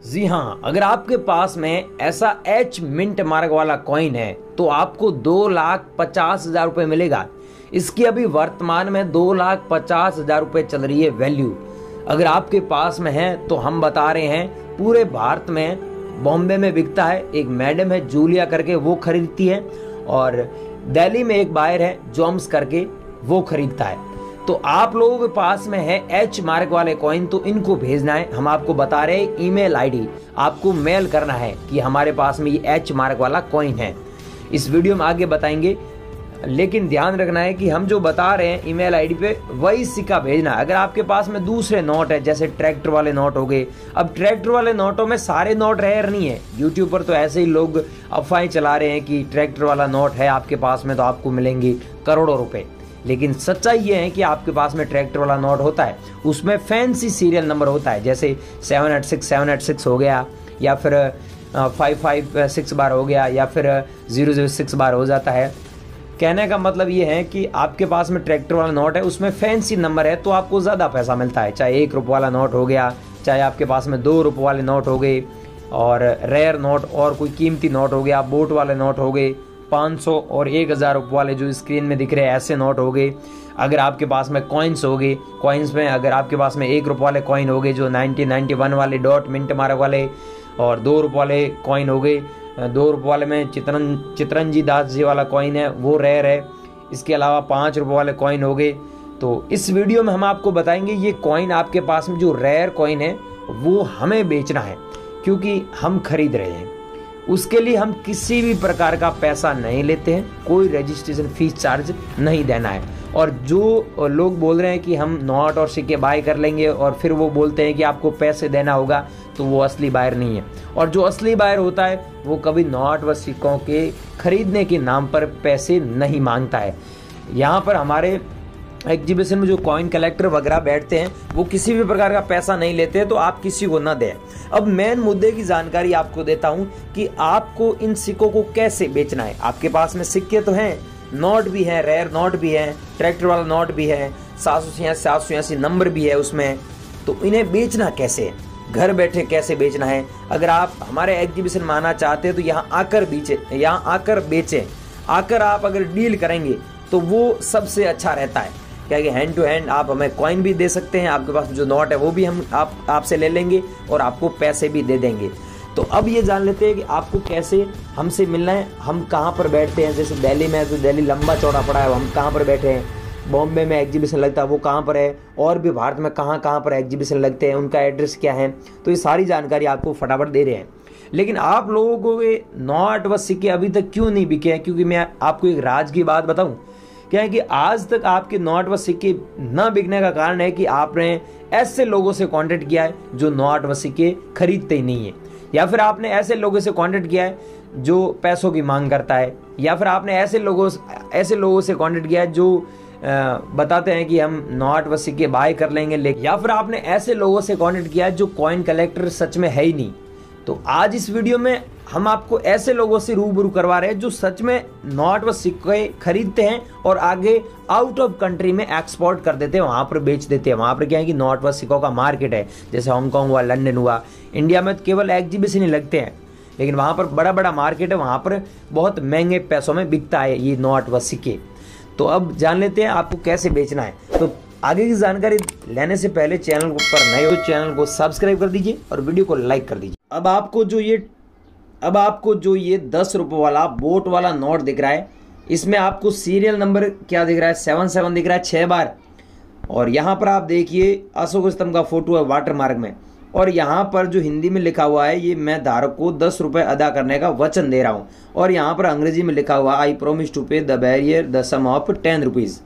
जी हाँ, अगर आपके पास में ऐसा एच मिंट मार्क वाला कॉइन है तो आपको 2,50,000 रुपये मिलेगा। इसकी अभी वर्तमान में 2,50,000 रुपये चल रही है वैल्यू। अगर आपके पास में है तो हम बता रहे हैं पूरे भारत में बॉम्बे में बिकता है। एक मैडम है जूलिया करके, वो खरीदती है, और दिल्ली में एक बायर है जॉम्स करके, वो खरीदता है। तो आप लोगों के पास में है एच मार्क वाले कॉइन तो इनको भेजना है। हम आपको बता रहे हैं ईमेल आईडी आपको मेल करना है कि हमारे पास में ये एच मार्क वाला कॉइन है। इस वीडियो में आगे बताएंगे, लेकिन ध्यान रखना है कि हम जो बता रहे हैं ईमेल आईडी पे वही सिक्का भेजना है। अगर आपके पास में दूसरे नोट है, जैसे ट्रैक्टर वाले नोट हो गए, अब ट्रैक्टर वाले नोटों में सारे नोट रेयर नहीं है। यूट्यूब पर तो ऐसे ही लोग अफवाहें चला रहे हैं कि ट्रैक्टर वाला नोट है आपके पास में तो आपको मिलेंगे करोड़ों रुपए, लेकिन सच्चाई ये है कि आपके पास में ट्रैक्टर वाला नोट होता है, उसमें फैंसी सीरियल नंबर होता है, जैसे 786 हो गया, या फिर 556 बार हो गया, या फिर 006 बार हो जाता है। कहने का मतलब ये है कि आपके पास में ट्रैक्टर वाला नोट है, उसमें फैंसी नंबर है तो आपको ज़्यादा पैसा मिलता है। चाहे 1 रुपये वाला नोट हो गया, चाहे आपके पास में 2 रुपये वाले नोट हो गए, और रेयर नोट और कोई कीमती नोट हो गया, बोट वाले नोट हो गए, 500 और 1,000 रुपये वाले जो स्क्रीन में दिख रहे हैं ऐसे नोट हो गए। अगर आपके पास में कॉइन्स हो गए, कॉइन्स में अगर आपके पास में 1 रुपये वाले कॉइन हो गए जो 1991 वाले डॉट मिंट मार्क वाले, और 2 रुपये वाले कॉइन हो गए, 2 रुपये वाले में चितरंजी दास जी वाला कॉइन है वो रेयर है। इसके अलावा 5 रुपये वाले कॉइन हो गए। तो इस वीडियो में हम आपको बताएंगे ये कॉइन आपके पास में जो रेयर कॉइन है वो हमें बेचना है, क्योंकि हम खरीद रहे हैं। उसके लिए हम किसी भी प्रकार का पैसा नहीं लेते हैं, कोई रजिस्ट्रेशन फीस चार्ज नहीं देना है। और जो लोग बोल रहे हैं कि हम नोट और सिक्के बाय कर लेंगे और फिर वो बोलते हैं कि आपको पैसे देना होगा, तो वो असली बायर नहीं है। और जो असली बायर होता है वो कभी नोट व सिक्कों के खरीदने के नाम पर पैसे नहीं मांगता है। यहाँ पर हमारे एग्जीबिशन में जो कॉइन कलेक्टर वगैरह बैठते हैं वो किसी भी प्रकार का पैसा नहीं लेते हैं, तो आप किसी को ना दें। अब मेन मुद्दे की जानकारी आपको देता हूं कि आपको इन सिक्कों को कैसे बेचना है। आपके पास में सिक्के तो हैं, नोट भी है, रेयर नोट भी है, ट्रैक्टर वाला नोट भी है, 786 नंबर भी है उसमें, तो इन्हें बेचना कैसे है, घर बैठे कैसे बेचना है। अगर आप हमारे एग्जीबिशन में आना चाहते हैं तो यहाँ आकर बेचें, आकर आप अगर डील करेंगे तो वो सबसे अच्छा रहता है। क्या कि हैंड टू हैंड आप हमें कॉइन भी दे सकते हैं, आपके पास जो नोट है वो भी हम आपसे ले लेंगे और आपको पैसे भी दे देंगे। तो अब ये जान लेते हैं कि आपको कैसे हमसे मिलना है, हम कहाँ पर बैठते हैं। जैसे दिल्ली में तो दिल्ली लंबा चौड़ा पड़ा है, हम कहाँ पर बैठे हैं, बॉम्बे में एग्जीबिशन लगता है वो कहाँ पर है, और भी भारत में कहाँ कहाँ पर एग्जीबिशन लगते हैं, उनका एड्रेस क्या है, तो ये सारी जानकारी आपको फटाफट दे रहे हैं। लेकिन आप लोगों को ये नोट व सिक्के अभी तक क्यों नहीं बिके हैं, क्योंकि मैं आपको एक राज की बात बताऊं, क्या है कि आज तक आपके नोट व सिक्के न बिकने का कारण है कि आपने ऐसे लोगों से कांटेक्ट किया है जो नोट व सिक्के खरीदते ही नहीं है, या फिर आपने ऐसे लोगों से कांटेक्ट किया है जो पैसों की मांग करता है, या फिर आपने ऐसे लोगों से कांटेक्ट किया है जो बताते हैं कि हम नोट व सिक्के बाय कर लेंगे, लेकिन या फिर आपने ऐसे लोगों से कांटेक्ट किया है जो कॉइन कलेक्टर सच में है ही नहीं। तो आज इस वीडियो में हम आपको ऐसे लोगों से रूबरू करवा रहे हैं जो सच में नोट व सिक्के खरीदते हैं और आगे आउट ऑफ कंट्री में एक्सपोर्ट कर देते हैं, वहां पर बेच देते हैं। वहां पर क्या है कि नोट व सिक्कों का मार्केट है, जैसे हांगकांग हुआ, लंदन हुआ। इंडिया में केवल एग्जीबिशन ही लगते हैं, लेकिन वहां पर बड़ा बड़ा मार्केट है, वहां पर बहुत महंगे पैसों में बिकता है ये नोट व सिक्के। तो अब जान लेते हैं आपको कैसे बेचना है। तो आगे की जानकारी लेने से पहले चैनल पर नए हो तो चैनल को सब्सक्राइब कर दीजिए और वीडियो को लाइक कर दीजिए। अब आपको जो ये 10 रुपये वाला बोट वाला नोट दिख रहा है, इसमें आपको सीरियल नंबर क्या दिख रहा है, 77 दिख रहा है 6 बार। और यहाँ पर आप देखिए अशोक स्तंभ का फोटो है वाटर मार्क में, और यहाँ पर जो हिंदी में लिखा हुआ है ये मैं धारक को 10 रुपये अदा करने का वचन दे रहा हूँ, और यहाँ पर अंग्रेजी में लिखा हुआ I promise to pay the bearer the sum of 10 rupees.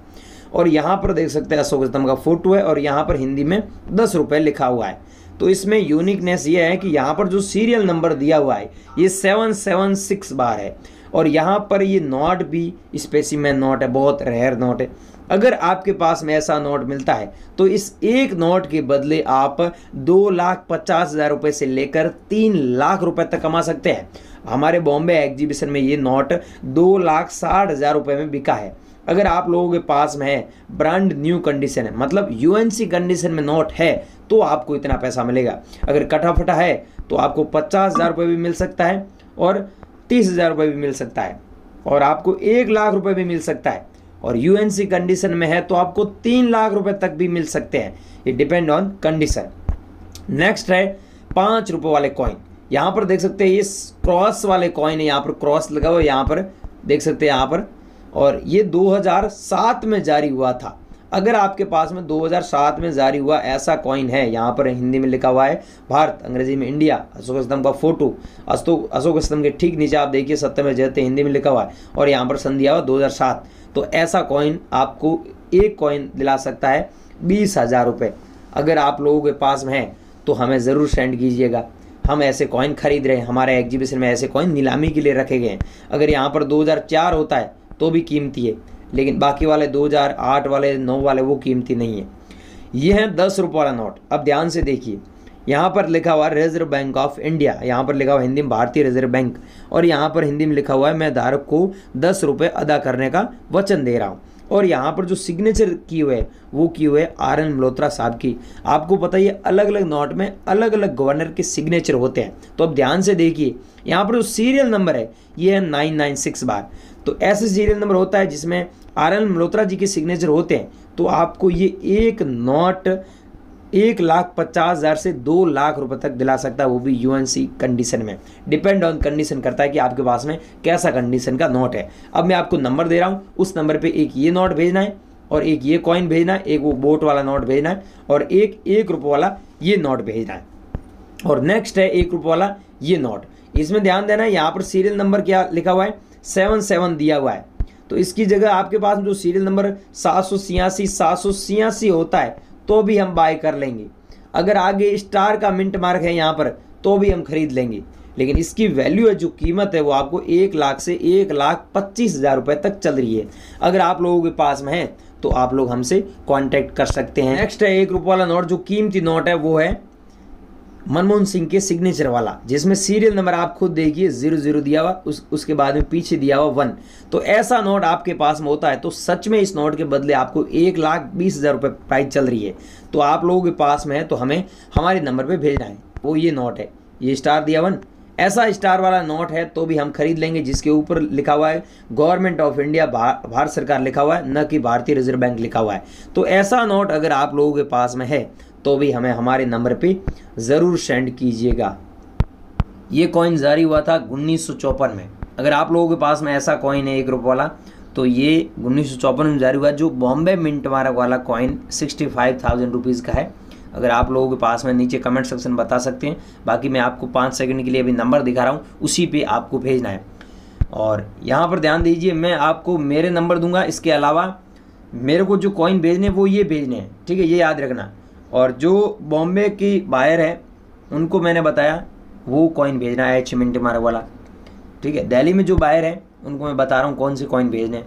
और यहाँ पर देख सकते हैं अशोक स्तंभ का फोटो है, और यहाँ पर हिंदी में 10 रुपये लिखा हुआ है। तो इसमें यूनिकनेस ये है कि यहाँ पर जो सीरियल नंबर दिया हुआ है ये 776 बार है, और यहाँ पर ये नोट भी स्पेसिमेन नोट है, बहुत रेयर नोट है। अगर आपके पास में ऐसा नोट मिलता है तो इस एक नोट के बदले आप 2,50,000 रुपये से लेकर 3 लाख रुपए तक कमा सकते हैं। हमारे बॉम्बे एग्जीबिशन में ये नोट 2,60,000 रुपये में बिका है। अगर आप लोगों के पास में है ब्रांड न्यू कंडीशन है, मतलब यूएनसी कंडीशन में नोट है, तो आपको इतना पैसा मिलेगा। अगर कटा फटा है तो आपको 50,000 रुपये भी मिल सकता है और 30,000 रुपये भी मिल सकता है और आपको 1 लाख रुपये भी मिल सकता है और यूएनसी कंडीशन में है तो आपको 3 लाख रुपए तक भी मिल सकते हैं। ये डिपेंड ऑन कंडीशन। नेक्स्ट है 5 रुपए वाले कॉइन। यहाँ पर देख सकते हैं ये क्रॉस वाले कॉइन है, यहाँ पर क्रॉस लगा हुआ है, यहाँ पर देख सकते हैं यहाँ पर, और ये 2007 में जारी हुआ था। अगर आपके पास में 2007 में जारी हुआ ऐसा कॉइन है, यहाँ पर हिंदी में लिखा हुआ है भारत, अंग्रेजी में इंडिया, अशोक स्तंभ का फोटो, अशोक स्तंभ के ठीक नीचे आप देखिए सत्यमेव जयते हिंदी में लिखा हुआ है और यहाँ पर सन दिया हुआ 2007। तो ऐसा कॉइन आपको एक कॉइन दिला सकता है 20,000 रुपये। अगर आप लोगों के पास में है तो हमें ज़रूर सेंड कीजिएगा। हम ऐसे कॉइन खरीद रहे हैं, हमारे एग्जीबिशन में ऐसे कॉइन नीलामी के लिए रखे गए हैं। अगर यहाँ पर 2004 होता है तो भी कीमती है, लेकिन बाकी वाले 2008 वाले 9 वाले वो कीमती नहीं है। ये है 10 रुपये वाला नोट। अब ध्यान से देखिए, यहाँ पर लिखा हुआ है रिजर्व बैंक ऑफ इंडिया, यहाँ पर लिखा हुआ हिंदी में भारतीय रिजर्व बैंक, और यहाँ पर हिंदी में लिखा हुआ है मैं धारक को 10 रुपये अदा करने का वचन दे रहा हूँ। और यहाँ पर जो सिग्नेचर की हुए वो की हुए RN मल्होत्रा साहब की। आपको पता ही है अलग अलग नोट में अलग अलग गवर्नर के सिग्नेचर होते हैं। तो अब ध्यान से देखिए, यहाँ पर जो सीरियल नंबर है ये है 996 बार। तो ऐसे सीरियल नंबर होता है जिसमें RN मल्होत्रा जी के सिग्नेचर होते हैं। तो आपको ये एक नोट 1,50,000 से 2 लाख रुपए तक दिला सकता है, वो भी यूएनसी कंडीशन में। डिपेंड ऑन कंडीशन करता है कि आपके पास में कैसा कंडीशन का नोट है। अब मैं आपको नंबर दे रहा हूँ, उस नंबर पे एक ये नोट भेजना है और एक ये कॉइन भेजना है, एक वो बोट वाला नोट भेजना है और एक 1 रुपये वाला ये नोट भेजना है। और नेक्स्ट है 1 रुपये वाला ये नोट। इसमें ध्यान देना है, यहाँ पर सीरियल नंबर क्या लिखा हुआ है 77 दिया हुआ है। तो इसकी जगह आपके पास जो सीरियल नंबर 786 होता है तो भी हम बाय कर लेंगे। अगर आगे स्टार का मिंट मार्क है यहाँ पर तो भी हम खरीद लेंगे। लेकिन इसकी वैल्यू है, जो कीमत है वो आपको 1 लाख से 1,25,000 रुपये तक चल रही है। अगर आप लोगों के पास में है तो आप लोग हमसे कांटेक्ट कर सकते हैं। नेक्स्ट है 1 रुपये वाला नोट। जो कीमती नोट है वो है मनमोहन सिंह के सिग्नेचर वाला, जिसमें सीरियल नंबर आप खुद देखिए 00 दिया हुआ, उसके बाद में पीछे दिया हुआ 1। तो ऐसा नोट आपके पास में होता है तो सच में इस नोट के बदले आपको 1,20,000 रुपये प्राइस चल रही है। तो आप लोगों के पास में है तो हमें हमारे नंबर पे भेजना है। वो ये नोट है, ये स्टार दिया 1, ऐसा स्टार वाला नोट है तो भी हम खरीद लेंगे, जिसके ऊपर लिखा हुआ है गवर्नमेंट ऑफ इंडिया, भारत सरकार लिखा हुआ है, न कि भारतीय रिजर्व बैंक लिखा हुआ है। तो ऐसा नोट अगर आप लोगों के पास में है तो भी हमें हमारे नंबर पे ज़रूर सेंड कीजिएगा। ये कॉइन जारी हुआ था 1954 में। अगर आप लोगों के पास में ऐसा कॉइन है 1 रुपये वाला तो ये 1954 में जारी हुआ। जो बॉम्बे मिंट मार्क वाला कॉइन 65,000 रुपीज़ का है। अगर आप लोगों के पास में नीचे कमेंट सेक्शन बता सकते हैं। बाकी मैं आपको 5 सेकंड के लिए अभी नंबर दिखा रहा हूँ, उसी पे आपको भेजना है। और यहाँ पर ध्यान दीजिए, मैं आपको मेरे नंबर दूंगा, इसके अलावा मेरे को जो कॉइन भेजने वो ये भेजने हैं, ठीक है, ये याद रखना। और जो बॉम्बे की बायर है उनको मैंने बताया वो कॉइन भेजना है H मिंट मार्क वाला, ठीक है। दिल्ली में जो बायर है उनको मैं बता रहा हूँ कौन से कॉइन भेजने हैं।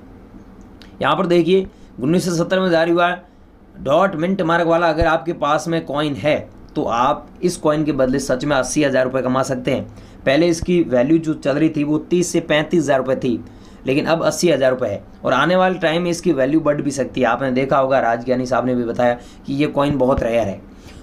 यहाँ पर देखिए 1970 में जारी हुआ डॉट मिंट मार्क वाला। अगर आपके पास में कॉइन है तो आप इस कॉइन के बदले सच में 80,000 रुपये कमा सकते हैं। पहले इसकी वैल्यू जो चल रही थी वो 30 से 35,000 रुपये थी, लेकिन अब 80,000 रुपये है और आने वाले टाइम में इसकी वैल्यू बढ़ भी सकती है। आपने देखा होगा, राजज्ञानी साहब ने भी बताया कि ये कॉइन बहुत रेयर है।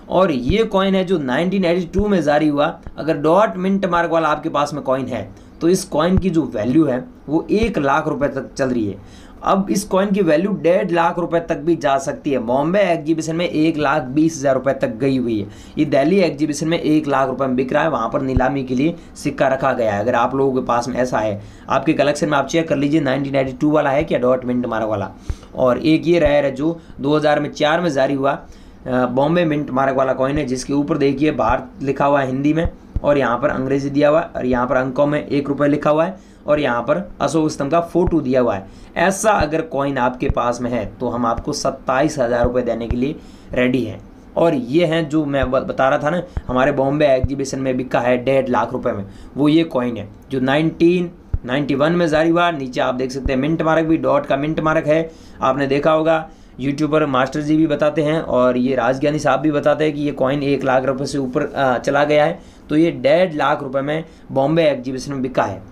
और ये कॉइन है जो 1982 में जारी हुआ। अगर डॉट मिंट मार्क वाला आपके पास में कॉइन है तो इस कॉइन की जो वैल्यू है वो 1 लाख रुपए तक चल रही है। अब इस कॉइन की वैल्यू 1.5 लाख रुपए तक भी जा सकती है। बॉम्बे एग्जीबिशन में 1,20,000 रुपए तक गई हुई है। ये दिल्ली एग्जीबिशन में 1 लाख रुपए में बिक रहा है, वहाँ पर नीलामी के लिए सिक्का रखा गया है। अगर आप लोगों के पास में ऐसा है, आपके कलेक्शन में आप चेक कर लीजिए 1982 वाला है क्या डॉट मिंट मार्क वाला। और एक ये रेयर है जो 2004 में जारी हुआ बॉम्बे मिंट मार्क वाला कॉइन है, जिसके ऊपर देखिए भारत लिखा हुआ है हिंदी में और यहाँ पर अंग्रेजी दिया हुआ है और यहाँ पर अंकों में 1 रुपये लिखा हुआ है और यहाँ पर अशोक स्तंभ का फोटो दिया हुआ है। ऐसा अगर कॉइन आपके पास में है तो हम आपको 27,000 रुपये देने के लिए रेडी हैं। और ये हैं जो मैं बता रहा था ना, हमारे बॉम्बे एग्जीबिशन में बिका है 1.5 लाख रुपए में, वो ये कॉइन है जो 1991 में जारी हुआ। नीचे आप देख सकते हैं मिंट मार्क भी डॉट का मिंट मार्क है। आपने देखा होगा, यूट्यूबर मास्टर जी भी बताते हैं और ये राजज्ञानी साहब भी बताते हैं कि ये कॉइन 1 लाख रुपए से ऊपर चला गया है। तो ये 1.5 लाख रुपए में बॉम्बे एग्जीबिशन में बिका है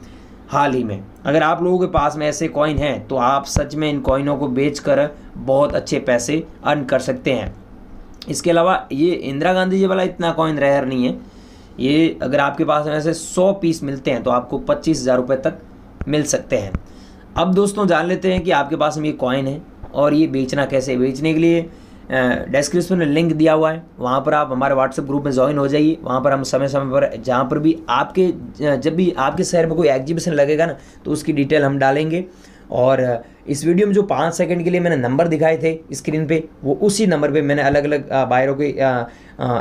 हाल ही में। अगर आप लोगों के पास में ऐसे कॉइन हैं तो आप सच में इन कॉइनों को बेचकर बहुत अच्छे पैसे अर्न कर सकते हैं। इसके अलावा ये इंदिरा गांधी जी वाला इतना कॉइन रेयर नहीं है। ये अगर आपके पास में से 100 पीस मिलते हैं तो आपको 25,000 रुपये तक मिल सकते हैं। अब दोस्तों जान लेते हैं कि आपके पास में ये कॉइन है और ये बेचना कैसे। बेचने के लिए डिस्क्रिप्शन में लिंक दिया हुआ है, वहाँ पर आप हमारे व्हाट्सएप ग्रुप में ज्वाइन हो जाइए। वहाँ पर हम समय समय पर जहाँ पर भी आपके जब भी आपके शहर में कोई एग्जीबिशन लगेगा ना तो उसकी डिटेल हम डालेंगे। और इस वीडियो में जो 5 सेकंड के लिए मैंने नंबर दिखाए थे स्क्रीन पे, वो उसी नंबर पे मैंने अलग अलग बायरों के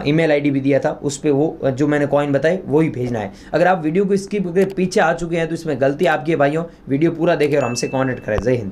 ईमेल आईडी भी दिया था, उस पर वो जो मैंने कॉइन बताए वो ही भेजना है। अगर आप वीडियो को स्किप करके पीछे आ चुके हैं तो इसमें गलती आपकी है भाइयों। वीडियो पूरा देखें और हमसे कॉन्टेक्ट करें। जय हिंद।